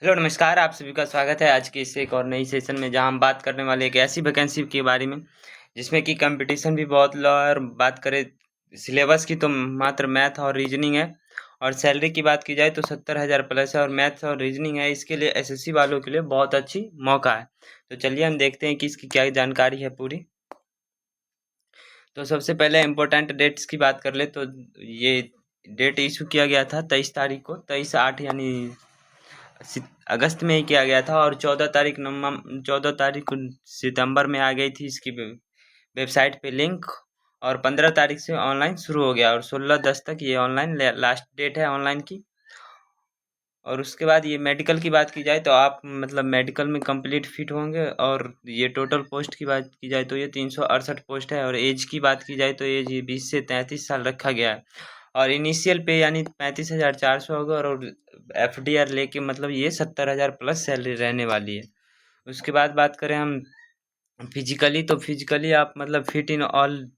Hello नमस्कार, आप सभी का स्वागत है आज के इस एक और नई सेशन में, जहां हम बात करने वाले एक ऐसी वैकेंसी के बारे में जिसमें कि कंपटीशन भी बहुत लो है। और बात करें सिलेबस की तो मात्र मैथ और रीजनिंग है। और सैलरी की बात की जाए तो 70,000 प्लस है। और मैथ्स और रीजनिंग है, इसके लिए एसएससी वालों के लिए बहुत अच्छी मौका है। तो चलिए हम देखते हैं कि इसकी क्या जानकारी है पूरी। तो सबसे पहले इम्पोर्टेंट डेट्स की बात कर ले तो ये डेट इशू किया गया था 23 तारीख को, 23/8 यानी अगस्त में ही किया गया था। और 14 तारीख को सितंबर में आ गई थी इसकी वेबसाइट पे लिंक। और 15 तारीख से ऑनलाइन शुरू हो गया, और 16/10 तक ये ऑनलाइन लास्ट डेट है ऑनलाइन की। और उसके बाद ये मेडिकल की बात की जाए तो आप मतलब मेडिकल में कंप्लीट फिट होंगे। और ये टोटल पोस्ट की बात की जाए तो ये 368 पोस्ट है। और एज की बात की जाए तो एज ये 20 से 33 साल रखा गया है। और इनिशियल पे यानी 35,400 होगा। और एफडीआर लेके मतलब ये 70,000 प्लस सैलरी रहने वाली है। उसके बाद बात करें हम फिजिकली, तो फिजिकली आप मतलब फिट इन ऑल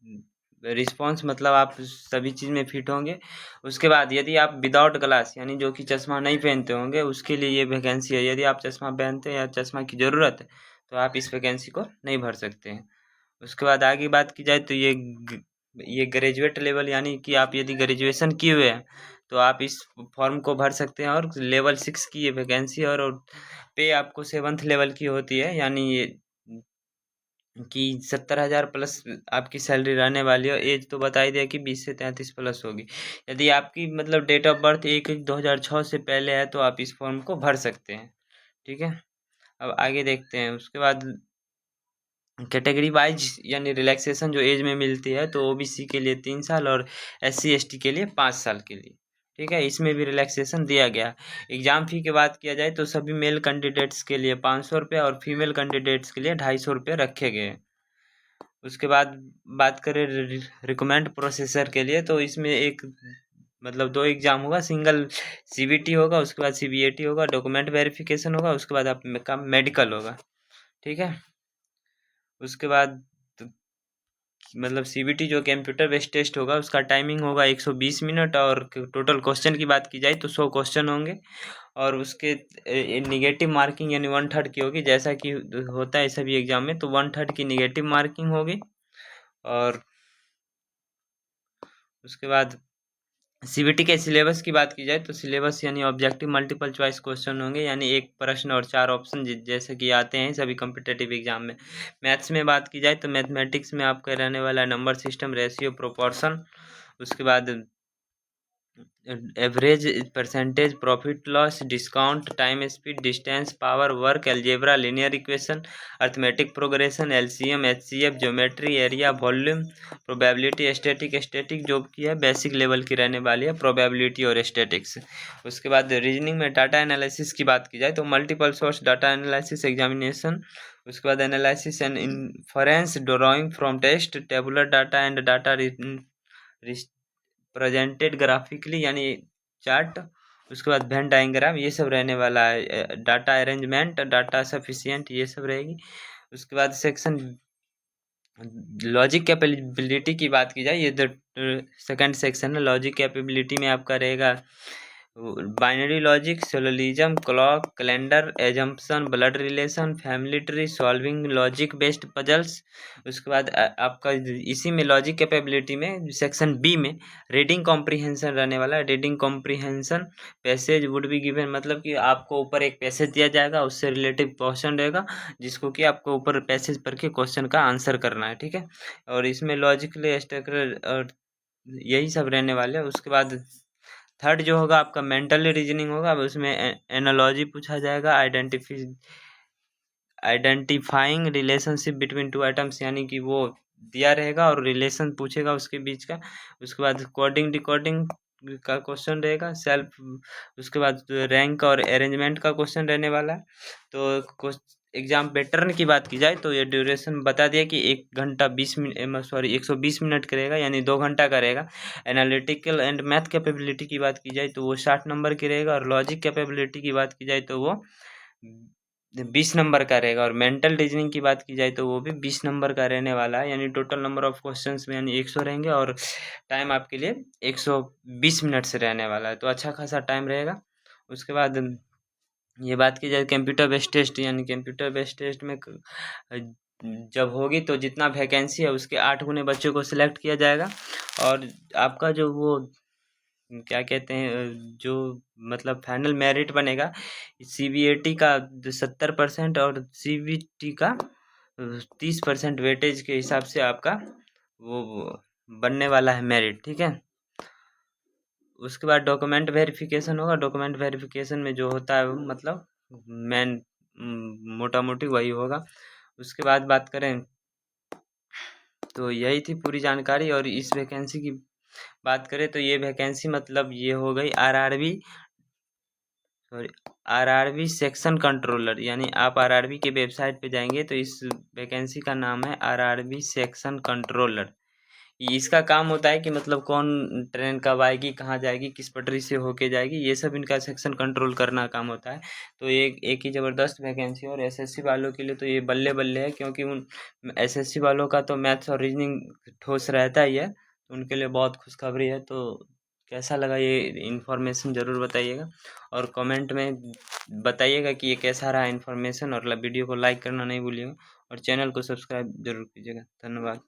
रिस्पॉन्स, मतलब आप सभी चीज़ में फिट होंगे। उसके बाद यदि आप विदाउट ग्लास यानी जो कि चश्मा नहीं पहनते होंगे, उसके लिए ये वैकेंसी है। यदि आप चश्मा पहनते हैं या चश्मा की ज़रूरत है तो आप इस वैकेंसी को नहीं भर सकते हैं। उसके बाद आगे बात की जाए तो ये ग्रेजुएट लेवल यानी कि आप यदि ग्रेजुएशन किए हुए हैं तो आप इस फॉर्म को भर सकते हैं। और लेवल 6 की ये वैकेंसी है। और पे आपको 7th लेवल की होती है, यानी ये कि 70,000 प्लस आपकी सैलरी रहने वाली है। एज तो बता ही दिया कि 20 से 33 प्लस होगी। यदि आपकी मतलब डेट ऑफ बर्थ 1/1/2006 से पहले है तो आप इस फॉर्म को भर सकते हैं। ठीक है, अब आगे देखते हैं। उसके बाद कैटेगरी वाइज यानी रिलैक्सेशन जो एज में मिलती है, तो ओबीसी के लिए 3 साल और एससी एसटी के लिए 5 साल के लिए। ठीक है, इसमें भी रिलैक्सेशन दिया गया। एग्जाम फी की बात किया जाए तो सभी मेल कैंडिडेट्स के लिए 500 रुपये और फीमेल कैंडिडेट्स के लिए 250 रुपये रखे गए हैं। उसके बाद बात करें रिकमेंड प्रोसेसर के लिए, तो इसमें एक मतलब दो एग्जाम होगा। सिंगल सीबीटी होगा, उसके बाद सीबीएटी होगा, डॉक्यूमेंट वेरिफिकेशन होगा, उसके बाद आपका मेडिकल होगा। ठीक है, उसके बाद मतलब सीबीटी जो कंप्यूटर बेस्ड टेस्ट होगा उसका टाइमिंग होगा 120 मिनट। और टोटल क्वेश्चन की बात की जाए तो 100 क्वेश्चन होंगे। और उसके निगेटिव मार्किंग यानी 1/3 की होगी, जैसा कि होता है सभी एग्जाम में। तो 1/3 की निगेटिव मार्किंग होगी। और उसके बाद सीबीटी के सिलेबस की बात की जाए तो सिलेबस यानी ऑब्जेक्टिव मल्टीपल चॉइस क्वेश्चन होंगे, यानी एक प्रश्न और 4 ऑप्शन जैसे कि आते हैं सभी कॉम्पिटेटिव एग्जाम में। मैथ्स में बात की जाए तो मैथमेटिक्स में आपका रहने वाला है नंबर सिस्टम, रेशियो, प्रोपोर्शन। उसके बाद average, percentage, profit loss, discount, time, speed, distance, power, work, algebra, linear equation, arithmetic progression, LCM, HCF, geometry, area, volume, probability, static जो कि है बेसिक लेवल की रहने वाली है, प्रोबेबिलिटी और स्टैटिक्स। उसके बाद रीजनिंग में डाटा एनालिसिस की बात की जाए तो multiple source data analysis examination. उसके बाद analysis and inference, drawing from test, tabular data and data presented graphically यानी चार्ट। उसके बाद वेन डायग्राम, ये सब रहने वाला है। डाटा अरेंजमेंट, डाटा सफिशिएंट, ये सब रहेगी। उसके बाद सेक्शन लॉजिक कैपेबिलिटी की बात की जाए, ये तो सेकंड सेक्शन है। लॉजिक कैपेबिलिटी में आपका रहेगा binary logic, syllogism, clock, calendar, assumption, blood relation, family tree, solving logic based puzzles. उसके बाद आपका इसी में लॉजिक कैपेबिलिटी में सेक्शन बी में रीडिंग कॉम्प्रीहेंशन रहने वाला है। Reading comprehension, passage would be given, मतलब कि आपको ऊपर एक पैसेज दिया जाएगा, उससे रिलेटिव क्वेश्चन रहेगा जिसको कि आपको ऊपर पैसेज पढ़ के क्वेश्चन का आंसर करना है। ठीक है, और इसमें लॉजिकली स्ट्रक्चर और यही सब रहने वाले हैं। उसके बाद थर्ड जो होगा आपका मेंटली रीजनिंग होगा। अब उसमें एनालॉजी पूछा जाएगा, identifying relationship between two items, यानी कि वो दिया रहेगा और रिलेशन पूछेगा उसके बीच का। उसके बाद कोडिंग डिकोडिंग का क्वेश्चन रहेगा, सेल्फ। उसके बाद रैंक और अरेंजमेंट का क्वेश्चन रहने वाला है। तो एग्जाम पैटर्न की बात की जाए तो ये ड्यूरेशन बता दिया कि 1 घंटा 20 मिनट, सॉरी 120 मिनट करेगा, यानी 2 घंटा करेगा। एनालिटिकल एंड मैथ कैपेबिलिटी की बात की जाए तो वो 60 नंबर की रहेगा। और लॉजिक कैपेबिलिटी की बात की जाए तो वो 20 नंबर का रहेगा। और मेंटल रीजनिंग की बात की जाए तो वो भी 20 नंबर का रहने वाला है, यानी टोटल नंबर ऑफ क्वेश्चंस में यानी 100 रहेंगे। और टाइम आपके लिए 120 मिनट से रहने वाला है, तो अच्छा खासा टाइम रहेगा। उसके बाद ये बात की जाए कंप्यूटर बेस्ड टेस्ट, यानी कंप्यूटर बेस्ड टेस्ट में जब होगी तो जितना वैकेंसी है उसके 8 गुने बच्चों को सिलेक्ट किया जाएगा, और आपका जो वो क्या कहते हैं जो मतलब फाइनल मेरिट बनेगा सीबीएटी का 70% और सीबीटी का 30% वेटेज के हिसाब से आपका वो बनने वाला है मेरिट, ठीक है। उसके बाद डॉक्यूमेंट वेरिफिकेशन होगा। डॉक्यूमेंट वेरिफिकेशन में जो होता है वो मतलब मेन मोटा मोटी वही होगा। उसके बाद बात करें तो यही थी पूरी जानकारी। और इस वैकेंसी की बात करें तो ये वैकेंसी मतलब ये हो गई आरआरबी सेक्शन कंट्रोलर, यानी आप आरआरबी के वेबसाइट पे जाएंगे तो इस वैकेंसी का नाम है आरआरबी सेक्शन कंट्रोलर। इसका काम होता है कि मतलब कौन ट्रेन कब आएगी, कहाँ जाएगी, किस पटरी से होके जाएगी, ये सब इनका सेक्शन कंट्रोल करना काम होता है। तो एक एक ही ज़बरदस्त वैकेंसी। और एसएससी वालों के लिए तो ये बल्ले बल्ले है, क्योंकि उन एसएससी वालों का तो मैथ्स और रीजनिंग ठोस रहता ही है, तो उनके लिए बहुत खुशखबरी है। तो कैसा लगा ये इन्फॉर्मेशन ज़रूर बताइएगा, और कमेंट में बताइएगा कि ये कैसा रहा इन्फॉर्मेशन, और वीडियो को लाइक करना नहीं भूलिएगा, और चैनल को सब्सक्राइब जरूर कीजिएगा। धन्यवाद।